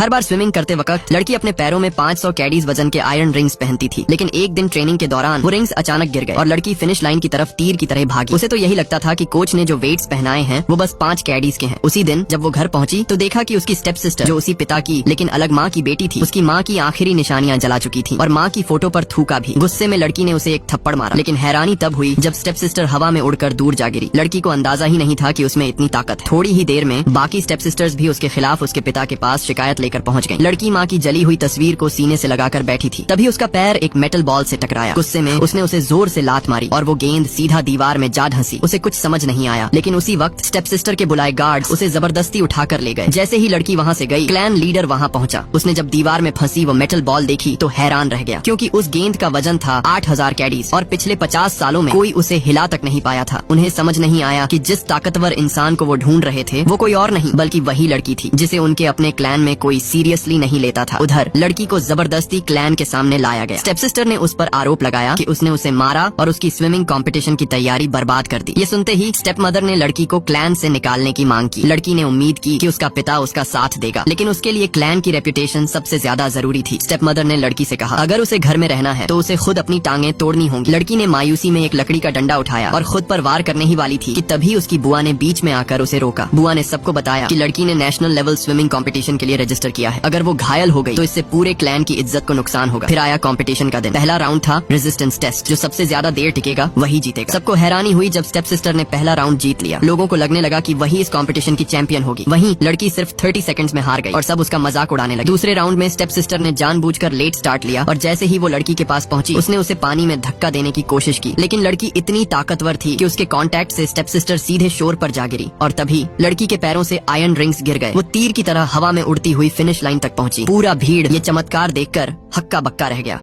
हर बार swimming करते वक्त लड़की अपने पैरों में 500 कैडीज वजन के आयरन रिंग्स पहनती थी, लेकिन एक दिन ट्रेनिंग के दौरान वो रिंग्स अचानक गिर गए और लड़की फिनिश लाइन की तरफ तीर की तरह भागी। उसे तो यही लगता था कि कोच ने जो वेट्स पहनाए हैं वो बस 5 कैडीज के हैं। उसी दिन जब वो घर पहुंची तो देखा कि उसकी स्टेप सिस्टर, जो उसी पिता की लेकिन अलग माँ की बेटी थी, उसकी माँ की आखिरी निशानियां जला चुकी थी और माँ की फोटो पर थूका भी। गुस्से में लड़की ने उसे एक थप्पड़ मारा, लेकिन हैरानी तब हुई जब स्टेप सिस्टर हवा में उड़कर दूर जा गिरी। लड़की को अंदाजा ही नहीं था कि उसमें इतनी ताकत है। थोड़ी ही देर में बाकी स्टेप सिस्टर्स भी उसके खिलाफ उसके पिता के पास शिकायत लेकर पहुंच गईं। लड़की माँ की जली हुई तस्वीर को सीने से लगाकर बैठी थी, तभी उसका पैर एक मेटल बॉल से टकराया। गुस्से में उसने उसे जोर से लात मारी और वो गेंद सीधा दीवार में जा धंसी। उसे कुछ समझ नहीं आया, लेकिन उसी वक्त स्टेप सिस्टर के बुलाए गार्ड्स उसे जबरदस्ती उठाकर ले गए। जैसे ही लड़की वहाँ से गई, क्लैन लीडर वहाँ पहुँचा। उसने जब दीवार में फंसी वो मेटल बॉल देखी तो हैरान रह गया, क्योंकि उस गेंद का वजन था 8000 कैडीज और पिछले 50 सालों में कोई उसे हिला तक नहीं पाया था। उन्हें समझ नहीं आया कि जिस ताकतवर इंसान को वो ढूंढ रहे थे वो कोई और नहीं बल्कि वही लड़की थी, जिसे उनके अपने क्लैन में कोई सीरियसली नहीं लेता था। उधर लड़की को जबरदस्ती क्लैन के सामने लाया गया। स्टेप सिस्टर ने उस पर आरोप लगाया कि उसने उसे मारा और उसकी स्विमिंग कंपटीशन की तैयारी बर्बाद कर दी। ये सुनते ही स्टेप मदर ने लड़की को क्लैन से निकालने की मांग की। लड़की ने उम्मीद की कि उसका पिता उसका साथ देगा, लेकिन उसके लिए क्लैन की रेपुटेशन सबसे ज्यादा जरूरी थी। स्टेप मदर ने लड़की से कहा, अगर उसे घर में रहना है तो उसे खुद अपनी टांगें तोड़नी होंगी। लड़की ने मायूसी में एक लकड़ी का डंडा उठाया और खुद पर वार करने ही वाली थी कि तभी उसकी बुआ ने बीच में आकर उसे रोका। बुआ ने सबको बताया कि लड़की ने नेशनल लेवल स्विमिंग कंपटीशन के लिए रजिस्टर किया है। अगर वो घायल हो गई तो इससे पूरे क्लैन की इज्जत को नुकसान होगा। फिर आया कंपटीशन का दिन। पहला राउंड था रेजिस्टेंस टेस्ट। जो सबसे ज्यादा देर टिकेगा वही जीतेगा। सबको हैरानी हुई जब स्टेप सिस्टर ने पहला राउंड जीत लिया। लोगों को लगने लगा कि वही इस कंपटीशन की चैंपियन होगी। वहीं लड़की सिर्फ 30 सेकंड्स में हार गई और सब उसका मजाक उड़ाने लगे। दूसरे राउंड में स्टेप सिस्टर ने जानबूझकर लेट स्टार्ट लिया और जैसे ही वो लड़की के पास पहुंची उसने उसे पानी में धक्का देने की कोशिश की, लेकिन लड़की इतनी ताकतवर थी कि उसके कांटेक्ट से स्टेप सिस्टर सीधे शोर पर जा गिरी और तभी लड़की के पैरों से आयरन रिंग्स गिर गए। वो तीर की तरह हवा में उड़ती हुई फिनिश लाइन तक पहुंची। पूरा भीड़ ये चमत्कार देखकर हक्का बक्का रह गया।